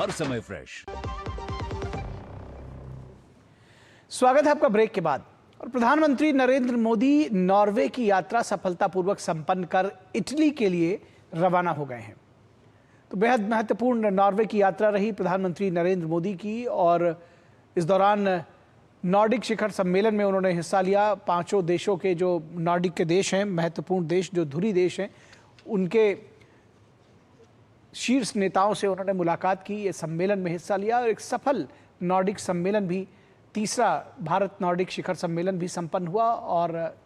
हर समय फ्रेश। स्वागत है आपका ब्रेक के बाद। और प्रधानमंत्री नरेंद्र मोदी नॉर्वे की यात्रा सफलतापूर्वक संपन्न कर इटली के लिए रवाना हो गए हैं। तो बेहद महत्वपूर्ण नॉर्वे की यात्रा रही प्रधानमंत्री नरेंद्र मोदी की, और इस दौरान नॉर्डिक शिखर सम्मेलन में उन्होंने हिस्सा लिया। पांचों देशों के जो नॉर्डिक के देश हैं, महत्वपूर्ण देश, जो धुरी देश हैं, उनके शीर्ष नेताओं से उन्होंने मुलाकात की, ये सम्मेलन में हिस्सा लिया और एक सफल नॉर्डिक सम्मेलन भी, तीसरा भारत नॉर्डिक शिखर सम्मेलन भी संपन्न हुआ। और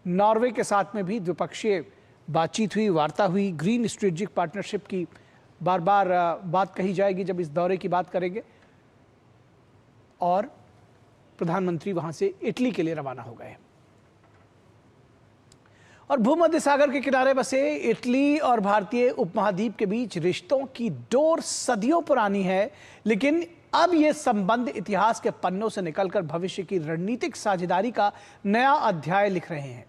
नॉर्वे के साथ में भी द्विपक्षीय बातचीत हुई, वार्ता हुई। ग्रीन स्ट्रेटेजिक पार्टनरशिप की बार बार बात कही जाएगी जब इस दौरे की बात करेंगे। और प्रधानमंत्री वहां से इटली के लिए रवाना हो गए। और भूमध्य सागर के किनारे बसे इटली और भारतीय उपमहाद्वीप के बीच रिश्तों की डोर सदियों पुरानी है, लेकिन अब ये संबंध इतिहास के पन्नों से निकलकर भविष्य की रणनीतिक साझेदारी का नया अध्याय लिख रहे हैं।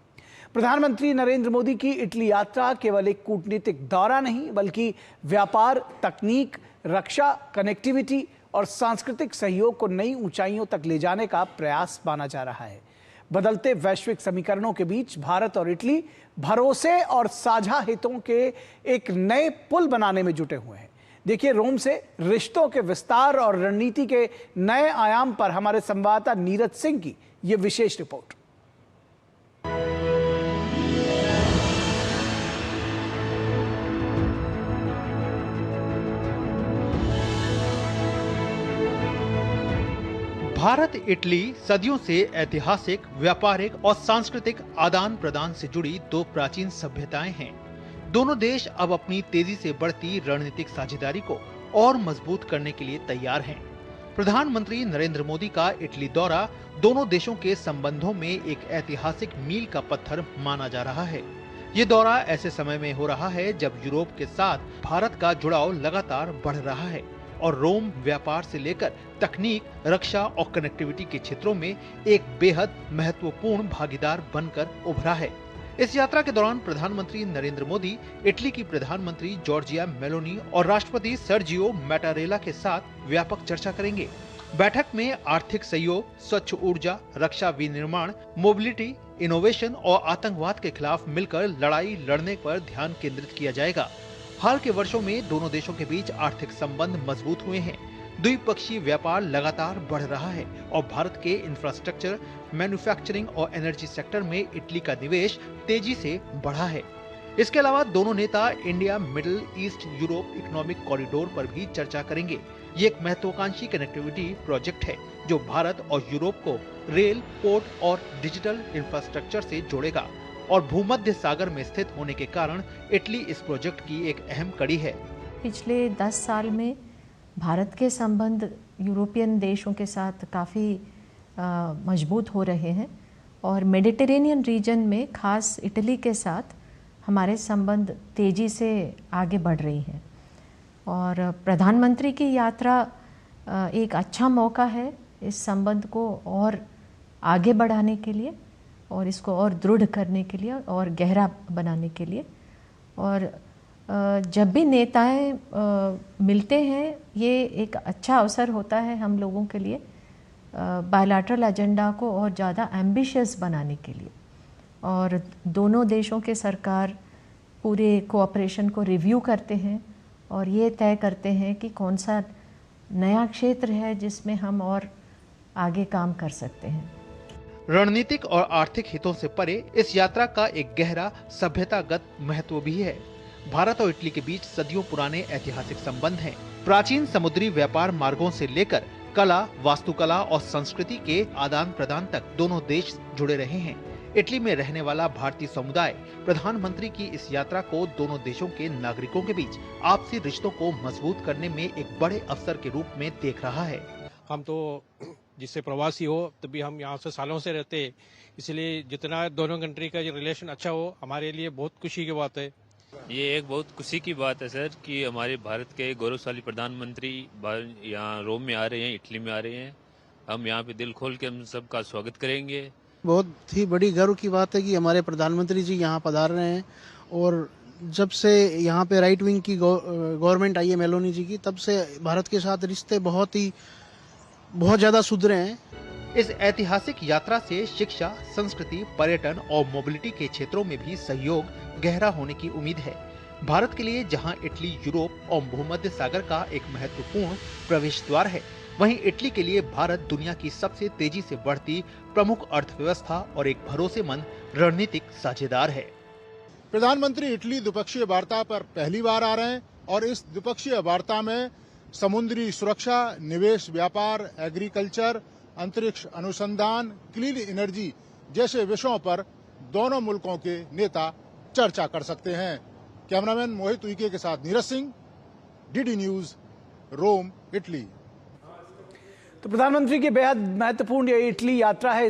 प्रधानमंत्री नरेंद्र मोदी की इटली यात्रा केवल एक कूटनीतिक दौरा नहीं, बल्कि व्यापार, तकनीक, रक्षा, कनेक्टिविटी और सांस्कृतिक सहयोग को नई ऊंचाइयों तक ले जाने का प्रयास माना जा रहा है। बदलते वैश्विक समीकरणों के बीच भारत और इटली भरोसे और साझा हितों के एक नए पुल बनाने में जुटे हुए हैं। देखिए, रोम से रिश्तों के विस्तार और रणनीति के नए आयाम पर हमारे संवाददाता नीरज सिंह की यह विशेष रिपोर्ट। भारत इटली सदियों से ऐतिहासिक, व्यापारिक और सांस्कृतिक आदान प्रदान से जुड़ी दो प्राचीन सभ्यताएं हैं। दोनों देश अब अपनी तेजी से बढ़ती रणनीतिक साझेदारी को और मजबूत करने के लिए तैयार हैं। प्रधानमंत्री नरेंद्र मोदी का इटली दौरा दोनों देशों के संबंधों में एक ऐतिहासिक मील का पत्थर माना जा रहा है। ये दौरा ऐसे समय में हो रहा है जब यूरोप के साथ भारत का जुड़ाव लगातार बढ़ रहा है और रोम व्यापार से लेकर तकनीक, रक्षा और कनेक्टिविटी के क्षेत्रों में एक बेहद महत्वपूर्ण भागीदार बनकर उभरा है। इस यात्रा के दौरान प्रधानमंत्री नरेंद्र मोदी इटली की प्रधानमंत्री जॉर्जिया मेलोनी और राष्ट्रपति सर्जियो मैटारेला के साथ व्यापक चर्चा करेंगे। बैठक में आर्थिक सहयोग, स्वच्छ ऊर्जा, रक्षा विनिर्माण, मोबिलिटी, इनोवेशन और आतंकवाद के खिलाफ मिलकर लड़ाई लड़ने पर ध्यान केंद्रित किया जाएगा। हाल के वर्षों में दोनों देशों के बीच आर्थिक संबंध मजबूत हुए हैं। द्विपक्षीय व्यापार लगातार बढ़ रहा है और भारत के इंफ्रास्ट्रक्चर, मैन्युफैक्चरिंग और एनर्जी सेक्टर में इटली का निवेश तेजी से बढ़ा है। इसके अलावा दोनों नेता India middle east Europe economic corridor पर भी चर्चा करेंगे। ये एक महत्वाकांक्षी कनेक्टिविटी प्रोजेक्ट है जो भारत और यूरोप को रेल, पोर्ट और डिजिटल इंफ्रास्ट्रक्चर से जोड़ेगा और भूमध्य सागर में स्थित होने के कारण इटली इस प्रोजेक्ट की एक अहम कड़ी है। पिछले 10 साल में भारत के संबंध यूरोपियन देशों के साथ काफ़ी मजबूत हो रहे हैं और मेडिटेरेनियन रीजन में खास इटली के साथ हमारे संबंध तेज़ी से आगे बढ़ रही हैं। और प्रधानमंत्री की यात्रा एक अच्छा मौका है इस संबंध को और आगे बढ़ाने के लिए और इसको और दृढ़ करने के लिए और गहरा बनाने के लिए। और जब भी नेताएं मिलते हैं ये एक अच्छा अवसर होता है हम लोगों के लिए बायलैटरल एजेंडा को और ज़्यादा एम्बिशियस बनाने के लिए। और दोनों देशों के सरकार पूरे कोऑपरेशन को रिव्यू करते हैं और ये तय करते हैं कि कौन सा नया क्षेत्र है जिसमें हम और आगे काम कर सकते हैं। रणनीतिक और आर्थिक हितों से परे इस यात्रा का एक गहरा सभ्यतागत महत्व भी है। भारत और इटली के बीच सदियों पुराने ऐतिहासिक संबंध हैं। प्राचीन समुद्री व्यापार मार्गों से लेकर कला, वास्तुकला और संस्कृति के आदान प्रदान तक दोनों देश जुड़े रहे हैं। इटली में रहने वाला भारतीय समुदाय प्रधानमंत्री की इस यात्रा को दोनों देशों के नागरिकों के बीच आपसी रिश्तों को मजबूत करने में एक बड़े अवसर के रूप में देख रहा है। हम तो जिससे प्रवासी हो तभी हम यहाँ से सालों से रहते हैं, इसलिए जितना दोनों कंट्री का रिलेशन अच्छा हो हमारे लिए बहुत खुशी की बात है। ये एक बहुत खुशी की बात है सर कि हमारे भारत के गौरवशाली प्रधानमंत्री यहाँ रोम में आ रहे हैं, इटली में आ रहे हैं। हम यहाँ पे दिल खोल के हम सबका स्वागत करेंगे। बहुत ही बड़ी गर्व की बात है कि हमारे प्रधानमंत्री जी यहाँ पधार रहे हैं और जब से यहाँ पे राइट विंग की गवर्नमेंट आई है मेलोनी जी की, तब से भारत के साथ रिश्ते बहुत ज़्यादा सुधरे हैं। इस ऐतिहासिक यात्रा से शिक्षा, संस्कृति, पर्यटन और मोबिलिटी के क्षेत्रों में भी सहयोग गहरा होने की उम्मीद है। भारत के लिए जहां इटली यूरोप और भूमध्य सागर का एक महत्वपूर्ण प्रवेश द्वार है, वहीं इटली के लिए भारत दुनिया की सबसे तेजी से बढ़ती प्रमुख अर्थव्यवस्था और एक भरोसेमंद रणनीतिक साझेदार है। प्रधानमंत्री इटली द्विपक्षीय वार्ता पर पहली बार आ रहे हैं और इस द्विपक्षीय वार्ता में समुद्री सुरक्षा, निवेश, व्यापार, एग्रीकल्चर, अंतरिक्ष अनुसंधान, क्लीन एनर्जी जैसे विषयों पर दोनों मुल्कों के नेता चर्चा कर सकते हैं। कैमरामैन मोहित उइके के साथ नीरज सिंह, डीडी न्यूज, रोम, इटली। तो प्रधानमंत्री की बेहद महत्वपूर्ण ये इटली यात्रा है।